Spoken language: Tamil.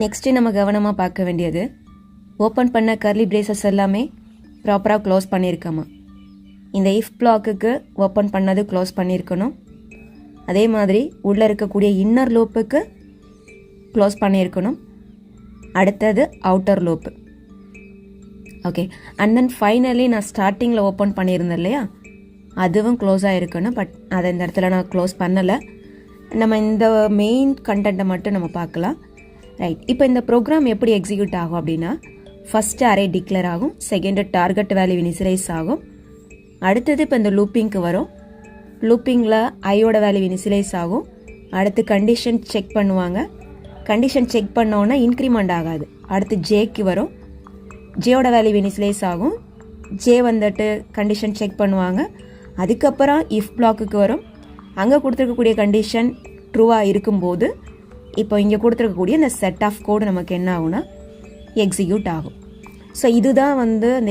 நெக்ஸ்ட்டு நம்ம கவனமாக பார்க்க வேண்டியது, ஓப்பன் பண்ண கர்லி பிரேசஸ் எல்லாமே ப்ராப்பராக க்ளோஸ் பண்ணியிருக்கோமா. இந்த இஃப் பிளாக்குக்கு ஓப்பன் பண்ணது க்ளோஸ் பண்ணியிருக்கணும். அதே மாதிரி உள்ளே இருக்கக்கூடிய இன்னர் லூப்புக்கு க்ளோஸ் பண்ணியிருக்கணும். அடுத்தது outer loop. Okay, and then finally நான் ஸ்டார்டிங்கில் ஓப்பன் பண்ணியிருந்தேன் இல்லையா, அதுவும் க்ளோஸ் ஆகிருக்கணும். பட் அதை இந்த இடத்துல நான் க்ளோஸ் பண்ணலை. நம்ம இந்த மெயின் கண்டென்ட்டை மட்டும் நம்ம பார்க்கலாம். ரைட், இப்போ இந்த ப்ரோக்ராம் எப்படி எக்ஸிக்யூட் ஆகும் அப்படின்னா, ஃபஸ்ட்டு அரே டிக்ளேர் ஆகும், செகண்டு டார்கெட் வேல்யூ இனிஷியலைஸ் ஆகும். அடுத்தது இப்போ இந்த லூப்பிங்க்கு வரும். லூப்பிங்கில் ஐயோட வேல்யூ இனிஷியலைஸ் ஆகும். அடுத்து கண்டிஷன் செக் பண்ணுவாங்க. கண்டிஷன் செக் பண்ணோன்னா இன்க்ரிமெண்ட் ஆகாது. அடுத்து ஜேக்கு வரும். ஜேயோட வேல்யூ இனிஷியலைஸ் ஆகும். ஜே வந்துட்டு கண்டிஷன் செக் பண்ணுவாங்க. அதுக்கப்புறம் இஃப் பிளாக்குக்கு வரும். அங்கே கொடுத்துருக்கக்கூடிய கண்டிஷன் ட்ரூவாக இருக்கும்போது இப்போ இங்கே கொடுத்துருக்கக்கூடிய இந்த செட் ஆஃப் கோடு நமக்கு என்ன ஆகும்னா எக்ஸிக்யூட் ஆகும். ஸோ இதுதான் வந்து அந்த